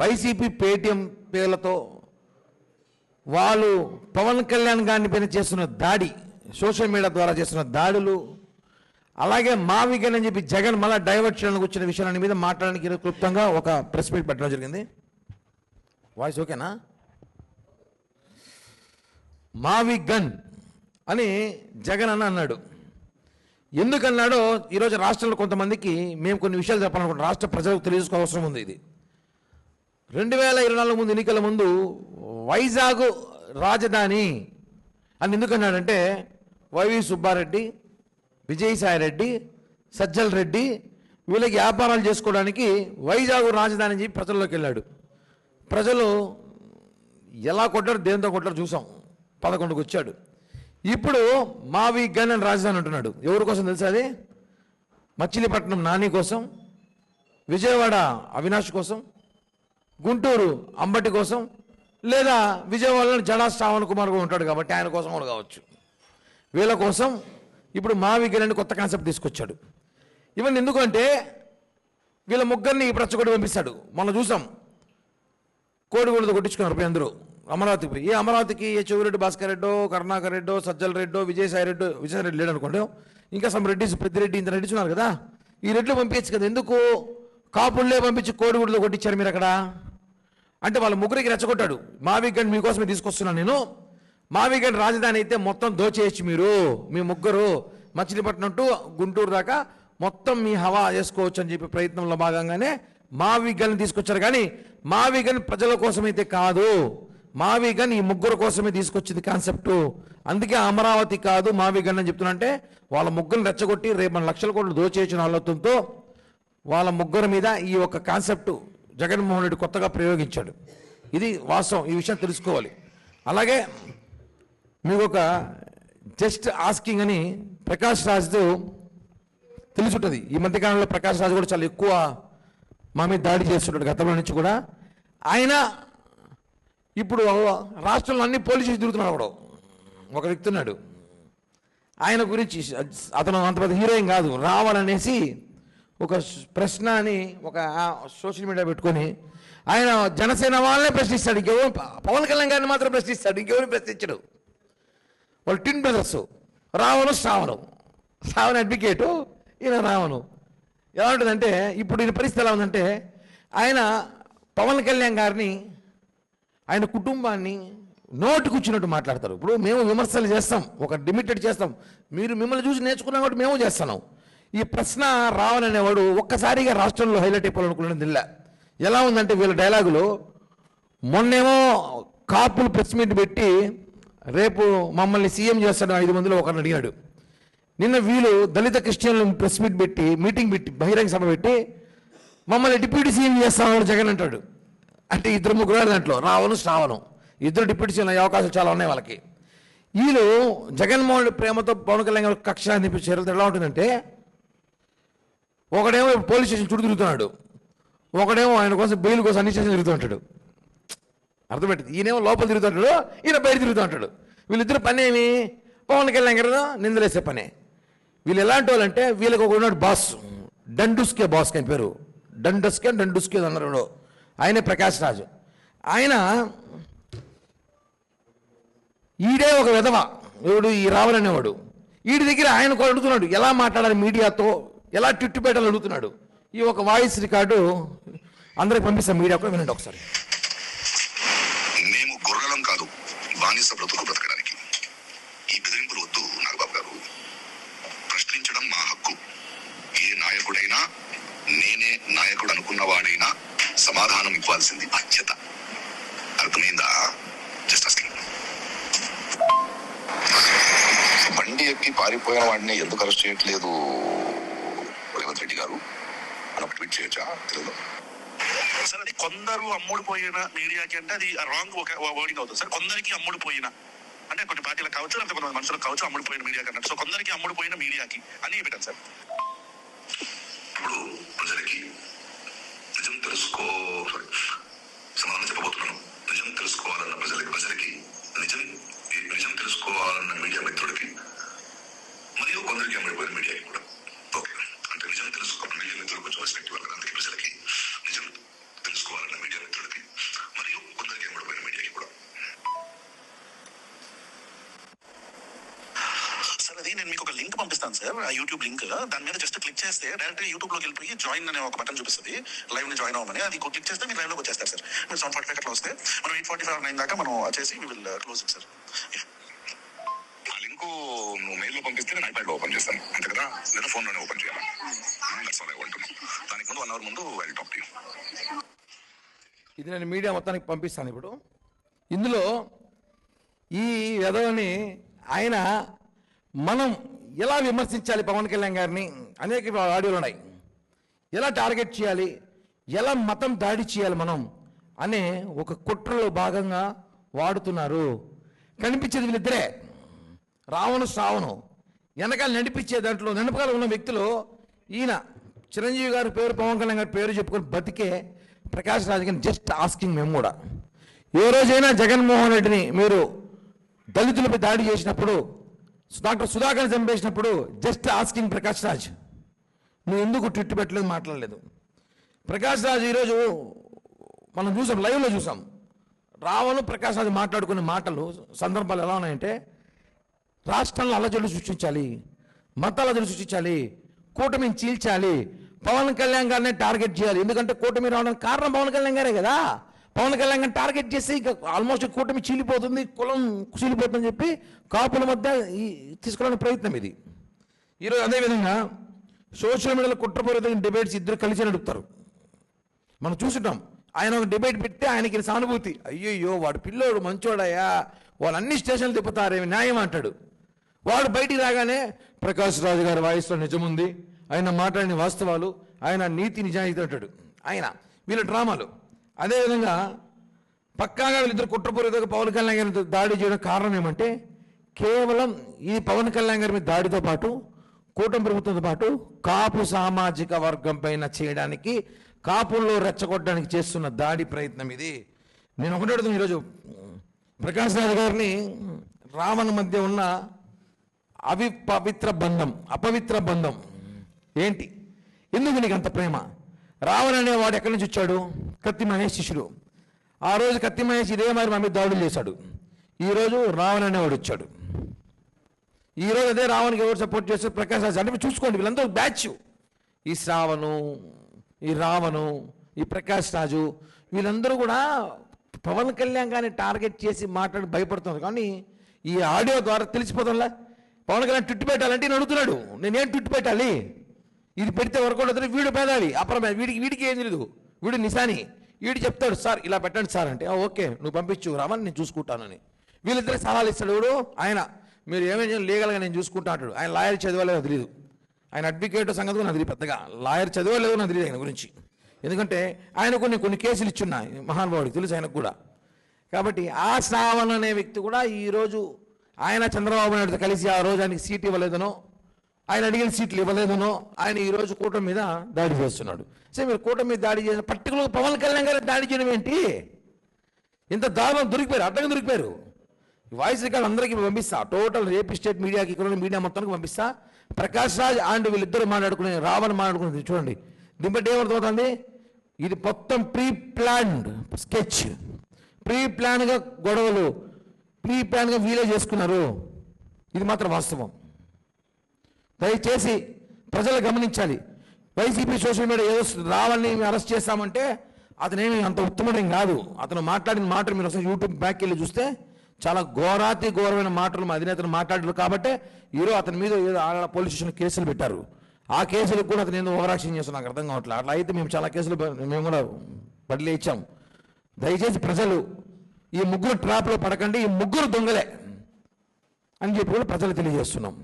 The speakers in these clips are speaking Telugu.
వైసీపీ పేటీఎం పేర్లతో వాళ్ళు పవన్ కళ్యాణ్ గారిని పైన చేస్తున్న దాడి, సోషల్ మీడియా ద్వారా చేస్తున్న దాడులు, అలాగే మావిగన్ అని చెప్పి జగన్ మళ్ళీ డైవర్ట్ చేయడానికి వచ్చిన విషయాల మీద మాట్లాడడానికి క్లుప్తంగా ఒక ప్రెస్ మీట్ పెట్టడం జరిగింది. వాయిస్ ఓకేనా? మావిగన్ అని జగన్ అన్నాడు. ఎందుకన్నాడో ఈరోజు రాష్ట్రంలో కొంతమందికి మేము కొన్ని విషయాలు చెప్పాలనుకుంటున్నాం. రాష్ట్ర ప్రజలకు తెలియజేసుకోవాల్సిన అవసరం ఉంది. ఇది 2024 ముందు ఎన్నికల ముందు వైజాగ్ రాజధాని అని ఎందుకన్నాడంటే వైవి సుబ్బారెడ్డి, విజయసాయిరెడ్డి, సజ్జల రెడ్డి వీళ్ళకి వ్యాపారాలు చేసుకోవడానికి వైజాగ్ రాజధాని అని చెప్పి ప్రజల్లోకి వెళ్ళాడు. ప్రజలు ఎలా కొట్టారు, దేంతో కొట్టారు చూసాం. 11కు వచ్చాడు. ఇప్పుడు మావిగన్ అని రాజధాని అంటున్నాడు. ఎవరి కోసం తెలుసా? అది మచిలీపట్నం నాని కోసం, విజయవాడ అవినాష్ కోసం, గుంటూరు అంబటి కోసం, లేదా విజయవాడలో జడా శ్రావణ్ కుమార్ కూడా ఉంటాడు కాబట్టి ఆయన కోసం కూడా కావచ్చు. వీళ్ళ కోసం ఇప్పుడు మావిగన్ అని కొత్త కాన్సెప్ట్ తీసుకొచ్చాడు. ఇవన్నీ ఎందుకంటే వీళ్ళ ముగ్గురిని ప్రచ్చగొడి పంపిస్తాడు. మనం చూసాం, కోడిగూడతో కొట్టించుకున్నారు అందరూ అమరావతికి. ఏ అమరావతికి ఏ చెవిరెడ్డి భాస్కర్ రెడ్డో, కరుణాకర్ రెడ్డో, సజ్జల రెడ్డో, విజయసాయిరెడ్డి లేడు అనుకోండి, ఇంకా సమ్ రెడ్డిస్, పెద్దిరెడ్డి, ఇంత రెడ్డిస్ ఉన్నారు కదా. ఈ రెడ్లు పంపించచ్చు కదా, ఎందుకు కాపుళ్ళే పంపించి కోడిగూడతో కొట్టించారు మీరు అక్కడ అంటే వాళ్ళ ముగ్గురికి రెచ్చగొట్టాడు. మావిగన్ మీకోసమే తీసుకొస్తున్నాను నేను. మావిగన్ రాజధాని అయితే మొత్తం దోచేయచ్చు మీరు, మీ ముగ్గురు మచిలీపట్నం టు గుంటూరు దాకా మొత్తం మీ హవా చేసుకోవచ్చు అని చెప్పి ప్రయత్నంలో భాగంగానే మావిగన్ తీసుకొచ్చారు. కానీ మావిగన్ ప్రజల కోసమైతే కాదు, మావిగన్ ఈ ముగ్గురు కోసమే తీసుకొచ్చింది కాన్సెప్టు. అందుకే అమరావతి కాదు మావిగన్ అని చెప్తున్నా. అంటే వాళ్ళ ముగ్గురిని రెచ్చగొట్టి రేపు మన లక్షల కోట్లు దోచేసిన ఆలోచనతో వాళ్ళ ముగ్గురు మీద ఈ ఒక కాన్సెప్టు జగన్మోహన్ రెడ్డి కొత్తగా ప్రయోగించాడు. ఇది వాస్తవం, ఈ విషయం తెలుసుకోవాలి. అలాగే మీకు ఒక జస్ట్ ఆస్కింగ్ అని ప్రకాష్ రాజ్తో తెలుసుంటుంది. ఈ మధ్యకాలంలో ప్రకాష్ రాజ్ కూడా చాలా ఎక్కువ మా మీద దాడి చేస్తుంటాడు గతంలో నుంచి కూడా. ఆయన ఇప్పుడు రాష్ట్రంలో అన్ని పోలీస్ స్టేషన్ తిరుగుతున్నాడు. అప్పుడు ఒక వ్యక్తి ఉన్నాడు, ఆయన గురించి అతను అంత పెద్ద హీరోయిన్ కాదు, రావాలనేసి ఒక ప్రశ్న అని ఒక సోషల్ మీడియా పెట్టుకొని ఆయన జనసేన వాళ్ళనే ప్రశ్నిస్తాడు. ఇంకెవరు పవన్ కళ్యాణ్ గారిని మాత్రం ప్రశ్నిస్తాడు, ఇంకెవరిని ప్రశ్నించడు. వాళ్ళు ట్విన్ బ్రదర్స్, రావణు శ్రావణ్ అడ్వకేటు, ఈయన రావణు. ఎలా ఉంటుందంటే ఇప్పుడు ఈయన పరిస్థితి ఎలా ఉందంటే ఆయన పవన్ కళ్యాణ్ గారిని, ఆయన కుటుంబాన్ని నోటుకొచ్చినట్టు మాట్లాడతారు. ఇప్పుడు మేము విమర్శలు చేస్తాం, ఒక లిమిటెడ్ చేస్తాం, మీరు మిమ్మల్ని చూసి నేర్చుకున్నాం కాబట్టి మేము చేస్తున్నాం. ఈ ప్రశ్న రావణ్ అనేవాడు ఒక్కసారిగా రాష్ట్రంలో హైలైట్ అయిపోవాలనుకున్నది ఇలా. ఎలా ఉందంటే వీళ్ళ డైలాగులు, మొన్నేమో కాపులు ప్రెస్ మీట్ పెట్టి రేపు మమ్మల్ని సీఎం చేస్తాడు 5 మందిలో ఒకరిని అడిగాడు. నిన్న వీళ్ళు దళిత క్రిస్టియన్లు ప్రెస్ మీట్ పెట్టి మీటింగ్ పెట్టి బహిరంగ సభ పెట్టి మమ్మల్ని డిప్యూటీ సీఎం చేస్తామని జగన్ అంటాడు. అంటే 2-3 దాంట్లో రావణు శ్రావణం ఇద్దరు డిప్యూటీ సీఎం అయ్యే అవకాశాలు చాలా ఉన్నాయి వాళ్ళకి. వీళ్ళు జగన్మోహన్ రెడ్డి ప్రేమతో పవన్ కళ్యాణ్ గారు కక్ష అనిపించారు. ఎలా ఉంటుందంటే ఒకడేమో పోలీస్ స్టేషన్ చుట్టూ తిరుగుతున్నాడు, ఒకడేమో ఆయన కోసం బెయిల్ కోసం అన్ని స్టేషన్ తిరుగుతూ ఉంటాడు. అర్థపెట్టింది. ఈయనేమో లోపల తిరుగుతుంటాడు, ఈయన బయట తిరుగుతూ ఉంటాడు. వీళ్ళిద్దరు పని ఏమి? పవన్ కళ్యాణ్ గారు నిందలేసే పనే. వీళ్ళు ఎలాంటి వాళ్ళు అంటే వీళ్ళకి ఒక ఉన్నాడు బాస్, డండుస్కే బాస్ అని పేరు, డండుస్కే అన్నారు. ఆయనే ప్రకాష్ రాజు. ఆయన ఈడే ఒక విధవ, ఎవడు ఈ రావణ్ అనేవాడు. వీడి దగ్గర ఆయన కూడా అడుగుతున్నాడు ఎలా మాట్లాడాలి మీడియాతో, ఎలా ట్విట్ పెట్టాలని అడుగుతున్నాడు. ఈ ఒక వాయిస్ రికార్డు అందరికి పంపిస్తాం, మీడియా కూడా వినండి ఒకసారి. మేము గొర్రెలం కాదు, బానిస బ్రతుకు బ్రతకడానికి. ఈ బెదిరింపులు వద్దు నాగబాబు గారు. ప్రశ్నించడం మా హక్కు. ఏ నాయకుడైనా, నేనే నాయకుడు అనుకున్న వాడైనా సమాధానం ఇవ్వాల్సింది బాధ్యత. అర్థమైందా? జస్ట్ అసలు బండి ఎక్కి పారిపోయిన వాడిని ఎందుకు అరెస్ట్ చేయట్లేదు రేవంత్ రెడ్డి గారు అని ఒక ట్వీట్ చేయొచ్చా తెలుగులో? సార్ అది కొందరు అమ్ముడు పోయిన మీడియాకి అంటే అది రాంగ్ ఒక వర్డింగ్ అవుతుంది సార్. కొందరికి అమ్ముడు పోయిన అంటే కొన్ని పార్టీలకు కావచ్చు, లేకపోతే కొంతమంది మనుషులకు కావచ్చు అమ్ముడు పోయిన మీడియాకి అన్నట్టు. సో కొందరికి అమ్ముడు పోయిన మీడియాకి అని పెట్టాను సార్. ఇప్పుడు ప్రజలకి నిజం సమాధానం చెప్పబోతున్నాను. నిజం తెలుసుకోవాలన్న ప్రజలకి నిజం తెలుసుకోవాలన్న మీడియా మిత్రుడికి మరియు కొందరికి అమ్ముడిపోయిన మీడియాకి కూడా ఓకే అంటే నిజం తెలుసుకోవాలన్న మీడియా మిత్రులకు కొంచెం రెస్పెక్ట్ ఇవ్వాలి. అందుకే ప్రజలకి నిజం తెలుసుకోవాలన్న మీడియా మిత్రుడికి నేను మీకు ఒక లింక్ పంపిస్తాను సార్, యూట్యూబ్ లింక్. దాని మీద జస్ట్ క్లిక్ చేస్తే డైరెక్ట్ యూట్యూబ్ లోకి వెళ్ళిపోయి జాయిన్ అనే ఒక బటన్ చూపిస్తుంది, లైవ్ ని జాయిన్ అవ్వమని. అది క్లిక్ చేస్తే మీరు లైవ్ లోకి వచ్చేస్తారు సార్. మీరు 7:45 అట్లా వస్తే మనం 8:45 9 దాకా మనం చేసి we will close it sir. ఆ లింక్ నువ్వు మెయిల్ లో పంపిస్తే నేను ఐప్యాడ్ లో ఓపెన్ చేస్తాను అంతే కదా, లేదా ఫోన్ లోనే ఓపెన్ చేయాలి. That's all I want to know. దానికి ముందు 1 అవర్ ముందు I will talk to you. ఇది నేను మీడియా మొత్తానికి పంపిస్తాను. ఇప్పుడు ఇందులో ఈ వ్యధవని ఆయన మనం ఎలా విమర్శించాలి పవన్ కళ్యాణ్ గారిని అనేక ఆడియోలు ఉన్నాయి. ఎలా టార్గెట్ చేయాలి, ఎలా మతం దాడి చేయాలి మనం అనే ఒక కుట్రలో భాగంగా వాడుతున్నారు. కనిపించేది వీళ్ళిద్దరే, రావణు శ్రావణు. వెనకాల నడిపించే దాంట్లో వెనకాల ఉన్న వ్యక్తులు ఈయన చిరంజీవి గారి పేరు, పవన్ కళ్యాణ్ గారి పేరు చెప్పుకొని బతికే ప్రకాష్ రాజ్ గారిని జస్ట్ ఆస్కింగ్. మేము కూడా ఏ రోజైనా జగన్మోహన్ రెడ్డిని మీరు దళితులపై దాడి చేసినప్పుడు, డాక్టర్ సుధాకర్ చంపేసినప్పుడు జస్ట్ ఆస్కింగ్ ప్రకాష్ రాజ్, నువ్వు ఎందుకు ట్విట్ పెట్టలేదు, మాట్లాడలేదు? ప్రకాష్ రాజ్ ఈరోజు మనం చూసాం, లైవ్లో చూసాం. రావణు ప్రకాష్ రాజ్ మాట్లాడుకునే మాటలు సందర్భాలు ఎలా ఉన్నాయంటే, రాష్ట్రంలో అల్లజడులు సృష్టించాలి, మత అల్లజడులు సృష్టించాలి, కూటమిని చీల్చాలి, పవన్ కళ్యాణ్ గారినే టార్గెట్ చేయాలి. ఎందుకంటే కూటమి రావడానికి కారణం పవన్ కళ్యాణ్ గారే కదా. పవన్ కళ్యాణ్ గారిని టార్గెట్ చేసి ఇక ఆల్మోస్ట్ కూటమి చీలిపోతుంది, కులం చీలిపోతుందని చెప్పి కాపుల మధ్య తీసుకురావడానికి ప్రయత్నం ఇది. ఈరోజు అదేవిధంగా సోషల్ మీడియాలో కుట్రపూరితమైన డిబేట్స్ ఇద్దరు కలిసి నడుపుతారు. మనం చూసుంటాం. ఆయన ఒక డిబేట్ పెడితే ఆయనకి సానుభూతి, అయ్యయ్యో వాడు పిల్లోడు మంచోడయ్యా, వాళ్ళు అన్ని స్టేషన్లు తిప్పుతారేమి న్యాయం అంటాడు. వాడు బయటికి రాగానే ప్రకాష్ రాజు గారి వాయిస్లో నిజముంది, ఆయన మాట్లాడిన వాస్తవాలు, ఆయన నీతి నిజాయితీ అంటాడు ఆయన. వీళ్ళ డ్రామాలు. అదేవిధంగా పక్కాగా వీళ్ళిద్దరు కుట్రపూరితంగా పవన్ కళ్యాణ్ గారిని దాడి చేయడం కారణం ఏమంటే, కేవలం ఈ పవన్ కళ్యాణ్ గారి మీద దాడితో పాటు కూటమి ప్రభుత్వంతో పాటు కాపు సామాజిక వర్గం పైన చేయడానికి, కాపుల్లో రెచ్చగొట్టడానికి చేస్తున్న దాడి ప్రయత్నం ఇది. నేను ఒకటి అడుగుతాను, ఈరోజు ప్రకాష్ రాజు గారిని రావణ మధ్య ఉన్న అపవిత్ర బంధం ఏంటి? ఎందుకు నీకు అంత ప్రేమ? రావణ అనేవాడు ఎక్కడి నుంచి వచ్చాడు? కత్తి మహేష్ శిష్యుడు. ఆ రోజు కత్తి మహేష్ ఇదే మరి మా మీద దాడులు చేశాడు. ఈరోజు రావణ అనేవాడు వచ్చాడు. ఈరోజు అదే రావణ్కి ఎవరు సపోర్ట్ చేస్తారు? ప్రకాష్ రాజు. అంటే చూసుకోండి, వీళ్ళందరూ బ్యాచ్. ఈ శ్రావణు, ఈ రావణు, ఈ ప్రకాష్ రాజు, వీళ్ళందరూ కూడా పవన్ కళ్యాణ్ గారిని టార్గెట్ చేసి మాట్లాడి భయపడుతున్నారు. కానీ ఈ ఆడియో ద్వారా తెలిసిపోతుందా పవన్ కళ్యాణ్ ట్విట్ పెట్టాలంటే నేను అడుగుతున్నాడు, నేనేం ట్విట్ పెట్టాలి? ఇది పెడితే వర్కౌట్ అవుతుంది. వీడు పేదాలి అపరమే, వీడికి ఏం తెలియదు, వీడు నిశాని. వీడు చెప్తాడు, సార్ ఇలా పెట్టండి సార్ అంటే, ఓకే నువ్వు పంపించు రావని నేను చూసుకుంటానని. వీళ్ళిద్దరికి సలహాలు ఇస్తాడు. వీడు ఆయన మీరు ఏమైనా లీగల్గా నేను చూసుకుంటా అంటాడు. ఆయన లాయర్ చదవలేదో తెలియదు, ఆయన అడ్వకేట్ సంగతి కూడా నాకు తెలియదు, పెద్దగా లాయర్ చదవలేదో నాకు తెలియదు ఆయన గురించి. ఎందుకంటే ఆయన కొన్ని కేసులు ఇచ్చున్నాయి మహానుభావుడికి తెలుసు ఆయనకు కూడా. కాబట్టి ఆ శ్రావణ్ అనే వ్యక్తి కూడా ఈరోజు ఆయన చంద్రబాబు నాయుడుతో కలిసి ఆ రోజు ఆయనకి సీట్ ఇవ్వలేదనో, ఆయన అడిగిన సీట్లు ఇవ్వలేదనో ఆయన ఈరోజు కూటమి మీద దాడి చేస్తున్నాడు. సరే మీరు కూటమి మీద దాడి చేసిన పర్టికులర్ పవన్ కళ్యాణ్ గారు దాడి చేయడం ఏంటి? ఇంత దారుణం దొరికిపోయారు, అడ్డంగా దొరికిపోయారు. వాయిస్ రికార్డు అందరికీ పంపిస్తా, టోటల్ రేపు స్టేట్ మీడియాకి, ఇక్కడ మీడియా మొత్తానికి పంపిస్తా. ప్రకాష్ రాజ్ అండ్ వీళ్ళిద్దరు మాట్లాడుకునే, రావణ్ మాట్లాడుకునేది చూడండి. దీని బట్టి ఏమర్థమవుతుంది? ఇది మొత్తం ప్రీ ప్లాన్డ్ స్కెచ్, ప్రీ ప్లాన్గా గొడవలు, ప్రీ ప్లాన్గా వీలే చేసుకున్నారు. ఇది మాత్రం వాస్తవం. దయచేసి ప్రజలు గమనించాలి. వైసీపీ సోషల్ మీడియా ఏదో రావాలని అరెస్ట్ చేస్తామంటే అతనేమి అంత ఉత్తమం కాదు. అతను మాట్లాడిన మాటలు మీరు ఒకసారి యూట్యూబ్ బ్యాక్ వెళ్ళి చూస్తే చాలా ఘోరమైన మాటలు మా అధినేతను మాట్లాడారు. కాబట్టి ఈరోజు అతని మీద ఏదో ఆడ పోలీస్ స్టేషన్ కేసులు పెట్టారు. ఆ కేసులకు కూడా అతను ఏదో ఓవరాక్షన్ చేస్తున్నా నాకు అర్థం కావట్లేదు. అట్లా అయితే మేము చాలా కేసులు మేము కూడా బదిలీ ఇచ్చాం. దయచేసి ప్రజలు ఈ ముగ్గురు ట్రాప్లో పడకండి, ఈ ముగ్గురు దొంగలే అని చెప్పి కూడా ప్రజలు తెలియజేస్తున్నాం.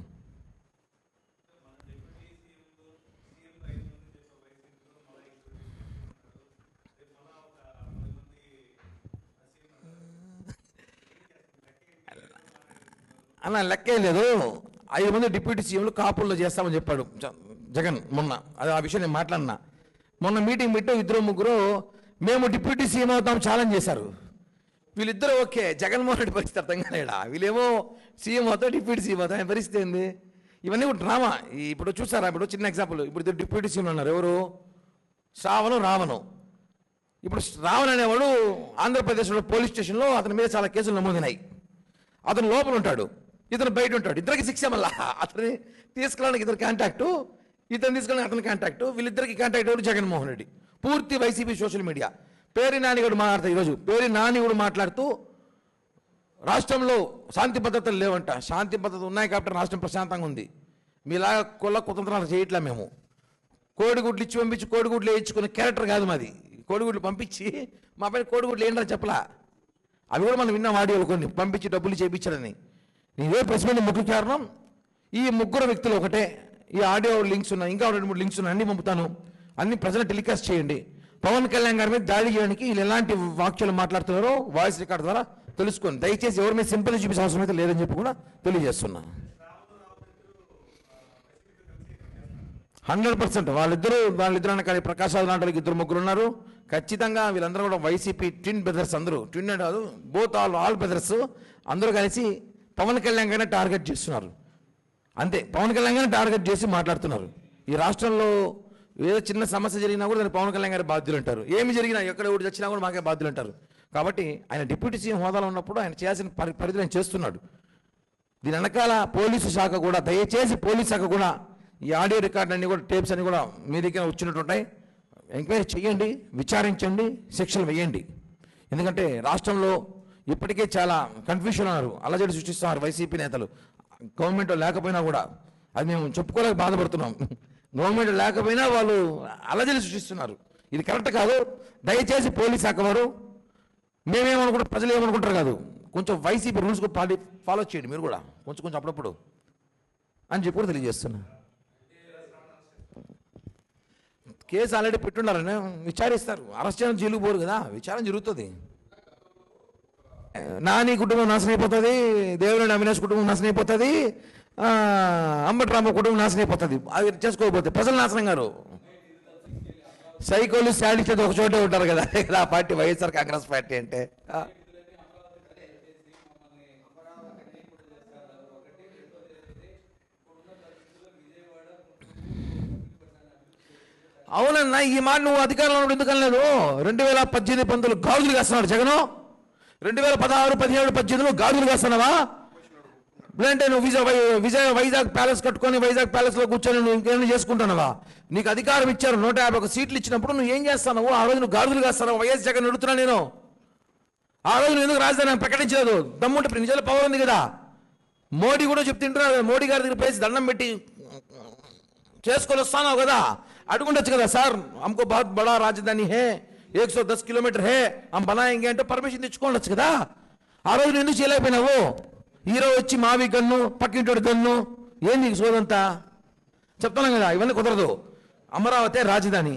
అన్న లెక్కే లేదు. 5 మంది డిప్యూటీ సీఎంలు కాపుల్లో చేస్తామని చెప్పాడు జగన్ మొన్న. అది ఆ విషయం నేను మాట్లాడినా. మొన్న మీటింగ్ పెట్టి 2-3 మేము డిప్యూటీ సీఎం అవుతాం ఛాలెంజ్ చేశారు. వీళ్ళిద్దరూ ఓకే, జగన్మోహన్ రెడ్డి పరిస్థితి అర్థం కాలేడా? వీళ్ళేమో సీఎం అవుతాం, డిప్యూటీ సీఎం అవుతాం, ఆయన పరిస్థితి ఏంది? ఇవన్నీ కూడా డ్రామా. ఇప్పుడు చూసారా, ఇప్పుడు చిన్న ఎగ్జాంపుల్, ఇప్పుడు 2 డిప్యూటీ సీఎంలు ఉన్నారు. ఎవరు? శ్రావణు, రావణు. ఇప్పుడు రావణ్ అనేవాడు ఆంధ్రప్రదేశ్లో పోలీస్ స్టేషన్లో అతని మీద చాలా కేసులు నమోదైనాయి. అతను లోపల ఉంటాడు. ఇతను బయట ఉంటాడు, ఇద్దరికి శిక్ష మళ్ళా. అతని తీసుకెళ్ళడానికి ఇద్దరు కాంటాక్టు, ఇతను తీసుకెళ్ళడానికి అతని కాంటాక్టు, వీళ్ళిద్దరికి కాంటాక్ట్ ఎవరు? జగన్మోహన్ రెడ్డి. పూర్తి వైసీపీ సోషల్ మీడియా. పేరు నాని కూడా మాట్లాడుతూ ఈరోజు పేరు నాని కూడా మాట్లాడుతూ రాష్ట్రంలో శాంతి భద్రతలు లేవంట. శాంతి భద్రతలు ఉన్నాయి కాబట్టి రాష్ట్రం ప్రశాంతంగా ఉంది. మీలాగా కుల కుతంత్రాలు చేయట్లే మేము. కోడిగుడ్లు ఇచ్చి పంపించి కోడిగుడ్లు వేయించుకునే క్యారెక్టర్ కాదు మాది. కోడిగుడ్లు పంపించి మా పైన కోడిగుడ్లు ఏంటని చెప్పలా. అవి కూడా మనం విన్నాం ఆడియోలు కొన్ని, పంపించి డబ్బులు చేయించాలని. ఇదే ప్రెస్ మీట్ ముఖ్య కారణం. ఈ ముగ్గురు వ్యక్తులు ఒకటే. ఈ ఆడియో లింక్స్ ఉన్నాయి, ఇంకా 2-3 లింక్స్ ఉన్నాయి, అన్నీ పంపుతాను. అన్ని ప్రజలు టెలికాస్ట్ చేయండి. పవన్ కళ్యాణ్ గారి మీద దాడి చేయడానికి వీళ్ళు ఎలాంటి వాక్యాలు మాట్లాడుతున్నారో వాయిస్ రికార్డ్ ద్వారా తెలుసుకోండి. దయచేసి ఎవరి మీద సింపతి చూపించే అవసరం అయితే లేదని చెప్పి కూడా తెలియజేస్తున్నా. 100% వాళ్ళిద్దరు అనకాలి ప్రకాశాలు లాంటి వాళ్ళకి 2-3 ఉన్నారు. ఖచ్చితంగా వీళ్ళందరూ కూడా వైసీపీ ట్విన్ బ్రదర్స్. అందరూ ట్విన్ కాదు, బోత్ ఆల్ బ్రదర్స్. అందరూ కలిసి పవన్ కళ్యాణ్ గారిని టార్గెట్ చేస్తున్నారు. అంతే, పవన్ కళ్యాణ్ గారిని టార్గెట్ చేసి మాట్లాడుతున్నారు. ఈ రాష్ట్రంలో ఏదో చిన్న సమస్య జరిగినా కూడా దాన్ని పవన్ కళ్యాణ్ గారి బాధ్యులు అంటారు. ఏమి జరిగినా, ఎక్కడ ఊడి వచ్చినా కూడా మాకే బాధ్యులు అంటారు. కాబట్టి ఆయన డిప్యూటీ సీఎం హోదాలో ఉన్నప్పుడు ఆయన చేయాల్సిన పరిధిని ఆయన చేస్తున్నాడు. దీని వెనకాల పోలీసు శాఖ కూడా, దయచేసి పోలీసు శాఖ కూడా ఈ ఆడియో రికార్డు అన్ని కూడా, టేప్స్ అన్ని కూడా మీ దగ్గర వచ్చినట్టుంటాయి. ఎంక్వైరీ చేయండి, విచారించండి, శిక్షలు వేయండి. ఎందుకంటే రాష్ట్రంలో ఇప్పటికే చాలా కన్ఫ్యూషన్ ఉన్నారు, అలజడి సృష్టిస్తున్నారు వైసీపీ నేతలు. గవర్నమెంట్ లేకపోయినా కూడా అది మేము చెప్పుకోలేక బాధపడుతున్నాం. గవర్నమెంట్ లేకపోయినా వాళ్ళు అలజడి సృష్టిస్తున్నారు. ఇది కరెక్ట్ కాదు. దయచేసి పోలీస్ శాఖ వారు, మేమేమనుకుంటారు, ప్రజలు ఏమనుకుంటారు కాదు, కొంచెం వైసీపీ రూల్స్ ఫాలో చేయండి మీరు కూడా కొంచెం అప్పుడప్పుడు అని చెప్పి కూడా తెలియజేస్తున్నా. కేసు ఆల్రెడీ పెట్టున్నారని విచారిస్తారు. అరెస్ట్ చేయడం జైలుకు పోరు కదా, విచారణ జరుగుతుంది. నాని కుటుంబం నాశనం అయిపోతుంది, దేవినేని అవినాష్ కుటుంబం నాశనం అయిపోతుంది, అంబటి రామ కుటుంబం నాశనం అయిపోతుంది. అది చేసుకోకపోతే ప్రజలు నాశనం గారు. సైకోలు శాడిస్ట్ ఒక చోటే ఉంటారు కదా ఆ పార్టీ, వైఎస్ఆర్ కాంగ్రెస్ పార్టీ అంటే. అవునన్నా, ఈ మాట నువ్వు అధికారంలో ఎందుకు అనలేదు? 2018-19 గాజులు కాస్తున్నాడు జగను. 2016-17-18 గాజులు కాస్తున్నావా? లేదంటే నువ్వు వైజాగ్ ప్యాలెస్ కట్టుకొని వైజాగ్ ప్యాలెస్లో కూర్చొని నువ్వు ఇంకేమైనా చేసుకుంటున్నావా? నీకు అధికారం ఇచ్చారు, 151 సీట్లు ఇచ్చినప్పుడు నువ్వు ఏం చేస్తున్నావు? ఆ రోజు నువ్వు గాజులు కాస్తున్నావు. వైఎస్ జగన్ అడుగుతున్నా నేను. ఆ రోజు నువ్వు ఎందుకు రాజధాని ప్రకటించలేదు? దమ్ముంటే నిజాలు పవర్ ఉంది కదా. మోడీ కూడా చెప్తుంటున్నారు, మోడీ గారి దగ్గర పేసి దండం పెట్టి చేసుకొని వస్తాను కదా, అడుగుండొచ్చు కదా. సార్ हमको बहुत बड़ा రాజధాని है, 110 కిలోమీటర్ హే, हम बनाएंगे అంటే పర్మిషన్ తెచ్చుకోవచ్చు కదా. ఆ రోజు నువ్వు ఎందుకు చేయలేకపోయినావు? హీరో వచ్చి మావి గన్ను, పక్కింటోడు గన్ను, ఏంది సోదంతా చెప్తున్నాం కదా. ఇవన్నీ కుదరదు. అమరావతి రాజధాని,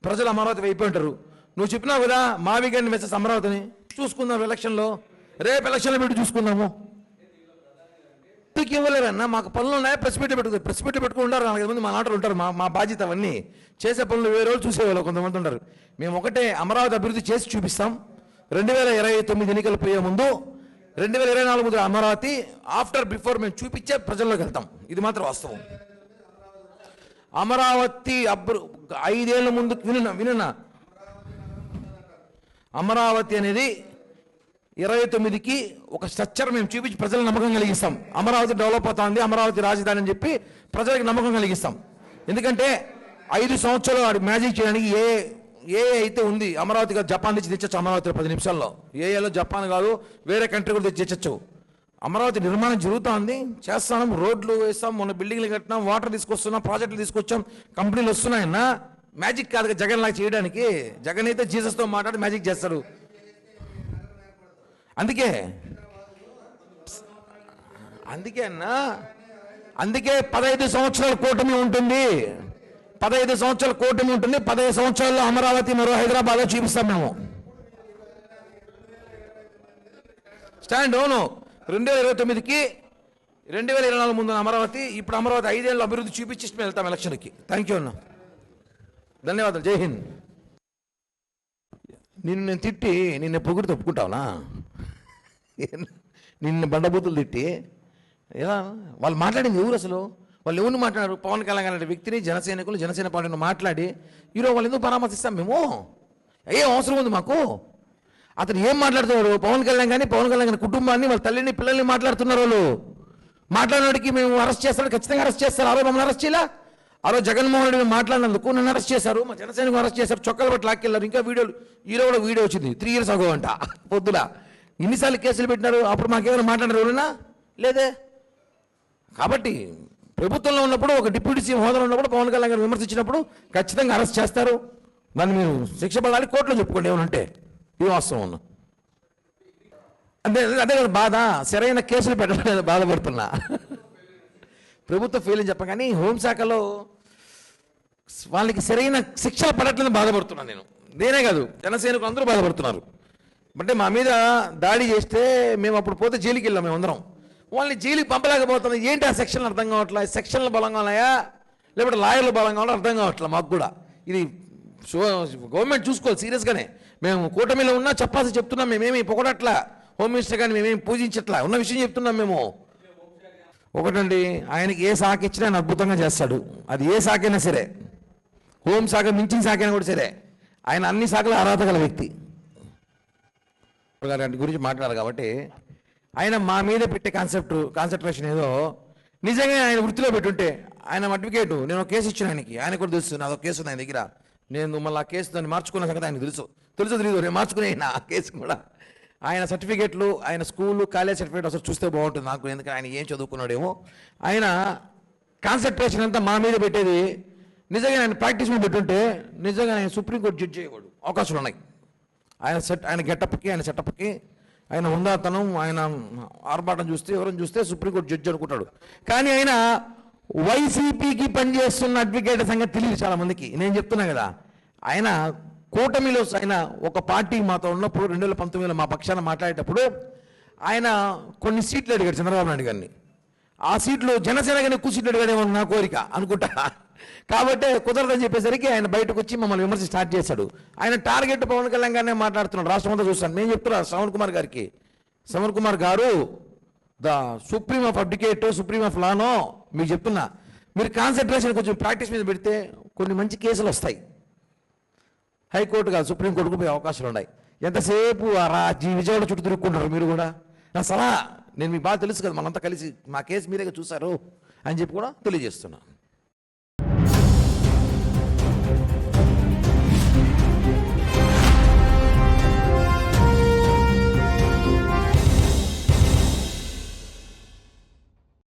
ప్రజలు అమరావతి అయిపోయి ఉంటారు. నువ్వు చెప్పినావు కదా మావి గన్ను మెసేజ్ అమరావతిని చూసుకుందాం ఎలక్షన్లో, రేపు ఎలక్షన్లో పెట్టి చూసుకుందాము. ఎందుకు ఇవ్వలేరన్నా? మాకు పనులు ఉన్నాయా? ప్రెస్ మీట్ పెట్టుకుని ఉంటారు 4-5 మంది మా నాటలు ఉంటారు. మా బాధ్యత అవన్నీ చేసే పనులు వేరే రోజు చూసేవాళ్ళు కొంతమంది ఉంటారు. మేము ఒకటే అమరావతి అభివృద్ధి చేసి చూపిస్తాం. 2029 ఎన్నికలు పోయే ముందు 2024 ముందు అమరావతి బిఫోర్ మేము చూపించే ప్రజల్లోకి వెళ్తాం. ఇది మాత్రం వాస్తవం. అమరావతి 5 ఏళ్ల ముందు వినున్నా, అమరావతి అనేది 29కి ఒక స్ట్రక్చర్ మేము చూపించి ప్రజలకు నమ్మకం కలిగిస్తాం. అమరావతి డెవలప్ అవుతుంది, అమరావతి రాజధాని అని చెప్పి ప్రజలకు నమ్మకం కలిగిస్తాం. ఎందుకంటే 5 సంవత్సరాలు వాడి మ్యాజిక్ చేయడానికి ఏ అయితే ఉంది అమరావతి కాదు, జపాన్ నుంచి తెచ్చచ్చు. అమరావతిలో 10 నిమిషాల్లో ఏఏలో జపాన్ కాదు వేరే కంట్రీ కూడా తెచ్చచ్చు. అమరావతి నిర్మాణం జరుగుతూ ఉంది, చేస్తాం, రోడ్లు వేస్తాం, మొన్న బిల్డింగ్లు కట్టినాం, వాటర్ తీసుకొస్తున్నాం, ప్రాజెక్టులు తీసుకొచ్చాం, కంపెనీలు వస్తున్నాయన్నా. మ్యాజిక్ కాదు జగన్ లాగా చేయడానికి. జగన్ అయితే జీసస్తో మాట్లాడి మ్యాజిక్ చేస్తాడు. అందుకే అన్నా, అందుకే 15 సంవత్సరాల కూటమి ఉంటుంది. 15 సంవత్సరాల కూటమి ఉంటుంది. 15 సంవత్సరాల్లో అమరావతి మరో హైదరాబాద్లో చూపిస్తాం మేము. స్టాండ్ అవును. 2029కి 2024 ముందు అమరావతి, ఇప్పుడు అమరావతి 5 ఏళ్ళు అభివృద్ధి చూపించి మేము వెళ్తాం ఎలక్షన్కి. థ్యాంక్ యూ అన్న, ధన్యవాదాలు, జై హింద్. నేను తిట్టి నిన్ను పొగుడు తప్పుకుంటావునా? నిన్ను బండబూతులు తిట్టి ఎలా వాళ్ళు మాట్లాడింది ఎవరు అసలు? వాళ్ళు ఎవరిని మాట్లాడారు? పవన్ కళ్యాణ్ అనే వ్యక్తిని జనసైనికులు జనసేన పార్టీని మాట్లాడి ఈరోజు వాళ్ళు ఎందుకు పరామర్శిస్తాం మేము? ఏం అవసరం ఉంది మాకు? అతను ఏం మాట్లాడుతున్నారు? పవన్ కళ్యాణ్ కానీ పవన్ కళ్యాణ్ కుటుంబాన్ని, వాళ్ళ తల్లిని, పిల్లల్ని మాట్లాడుతున్నారు వాళ్ళు. మాట్లాడినోడికి మేము అరెస్ట్ చేస్తాడు, ఖచ్చితంగా అరెస్ట్ చేస్తారు. ఆ రోజు మమ్మల్ని అరెస్ట్ చేయాల, ఆ రోజు జగన్మోహన్ రెడ్డి మాట్లాడినందుకు నన్ను అరెస్ట్ చేశారు, మా జనసేనకు అరెస్ట్ చేశారు, చొక్కలు బట్టి లాక్కెళ్ళారు. ఇంకా వీడియోలు, ఈలో కూడా వీడియో వచ్చింది 3 years ago అంట పొద్దుల. ఇన్నిసార్లు కేసులు పెట్టినారు, అప్పుడు మాకేమైనా మాట్లాడారు ఎవరైనా? లేదే. కాబట్టి ప్రభుత్వంలో ఉన్నప్పుడు, ఒక డిప్యూటీ సీఎం హోదాలో ఉన్నప్పుడు పవన్ కళ్యాణ్ గారు విమర్శించినప్పుడు ఖచ్చితంగా అరెస్ట్ చేస్తారు. దాన్ని మీరు శిక్ష పడాలి, కోర్టులో చెప్పుకోండి ఏమనంటే. ఇది వాస్తవం ఉన్నా. అదే కదా బాధ, సరైన కేసులు పెట్టడం బాధపడుతున్నా. ప్రభుత్వం ఫెయిల్ అని చెప్పగానే హోంశాఖలో వాళ్ళకి సరైన శిక్షలు పడట్లని బాధపడుతున్నాను నేను. నేనే కాదు, జనసేనకు అందరూ బాధపడుతున్నారు. అంటే మా మీద దాడి చేస్తే మేము అప్పుడు పోతే జైలుకి వెళ్ళాం మేమందరం. వాళ్ళని జైలుకి పంపలేకపోతున్నాం. ఏంటి ఆ సెక్షన్లు అర్థం కావట్లే. సెక్షన్లు బలంగా ఉన్నాయా లేకపోతే లాయర్లు బలంగా ఉన్నా అర్థం కావట్లే మాకు కూడా. ఇది గవర్నమెంట్ చూసుకోవాలి సీరియస్గానే. మేము కూటమిలో ఉన్నా చెప్పాల్సి చెప్తున్నాం. మేమేమి పొగడట్లా, హోమ్ మినిస్టర్ కానీ మేమేమి పూజించట్లా, ఉన్న విషయం చెప్తున్నాం మేము. ఒకటండి, ఆయనకి ఏ శాఖ ఇచ్చినా ఆయన అద్భుతంగా చేస్తాడు. అది ఏ శాఖ అయినా సరే, హోం శాఖ మించిన శాఖ అయినా కూడా సరే, ఆయన అన్ని శాఖల అర్హత గల వ్యక్తి. గారి గురించి మాట్లాడాలి కాబట్టి ఆయన మా మీద పెట్టే కాన్సన్ట్రేషన్ ఏదో నిజంగా ఆయన వృత్తిలో పెట్టుంటే, ఆయన అడ్వకేటు, నేను ఒక కేసు ఇచ్చిన ఆయన కూడా తెలుసు, నాదో కేసు ఉంది ఆయన దగ్గర, నేను మళ్ళీ ఆ కేసు దాన్ని మార్చుకున్న సంగతి ఆయనకు తెలుసు తెలియదు, నేను మార్చుకునే ఆ కేసు కూడా. ఆయన సర్టిఫికేట్లు, ఆయన స్కూలు కాలేజ్ సర్టిఫికేట్ అసలు చూస్తే బాగుంటుంది నాకు, ఎందుకంటే ఆయన ఏం చదువుకున్నాడేమో. ఆయన కాన్సన్ట్రేషన్ అంతా మా మీద పెట్టేది. నిజంగా ఆయన ప్రాక్టీస్ మీద పెట్టుంటే నిజంగా ఆయన సుప్రీంకోర్టు జడ్జి అయ్యేవాడు. అవకాశాలు ఉన్నాయి. ఆయన గెటప్కి, ఆయన సెటప్కి, ఆయన ఉందాతనం, ఆయన ఆర్భాటం చూస్తే, ఎవరైనా చూస్తే సుప్రీంకోర్టు జడ్జి అనుకుంటాడు. కానీ ఆయన వైసీపీకి పనిచేస్తున్న అడ్వకేట్ సంగతి తెలియదు చాలామందికి. నేను చెప్తున్నా కదా, ఆయన కూటమిలో ఆయన ఒక పార్టీ మాతో ఉన్నప్పుడు 2019లో మా పక్షాన మాట్లాడేటప్పుడు ఆయన కొన్ని సీట్లు అడిగాడు చంద్రబాబు నాయుడు గారిని. ఆ సీట్లు జనసేన కానీ ఎక్కువ సీట్లు అడిగాడేమో నా కోరిక అనుకుంటా. కాబట్టి కుదరదని చెప్పేసరికి ఆయన బయటకు వచ్చి మమ్మల్ని విమర్శ స్టార్ట్ చేశాడు. ఆయన టార్గెట్ పవన్ కళ్యాణ్ గారినే మాట్లాడుతున్నాడు. రాష్ట్రం అంతా చూస్తాను. నేను చెప్తున్నా శ్రవణ్ కుమార్ గారికి, శ్రవణ్ కుమార్ గారు the supreme of advocate, supreme of లానో మీకు చెప్తున్నా, మీరు కాన్సన్ట్రేషన్ కొంచెం ప్రాక్టీస్ మీద పెడితే కొన్ని మంచి కేసులు వస్తాయి. హైకోర్టు కాదు, సుప్రీంకోర్టుకు పోయే అవకాశాలు ఉన్నాయి. ఎంతసేపు విజయవాడ చుట్టూ తిరుక్కుంటారు మీరు కూడా. నా సలహా, నేను మీకు బాగా తెలుసు కదా, మనంతా కలిసి మా కేసు మీరే చూశారు అని చెప్పి కూడా తెలియజేస్తున్నా.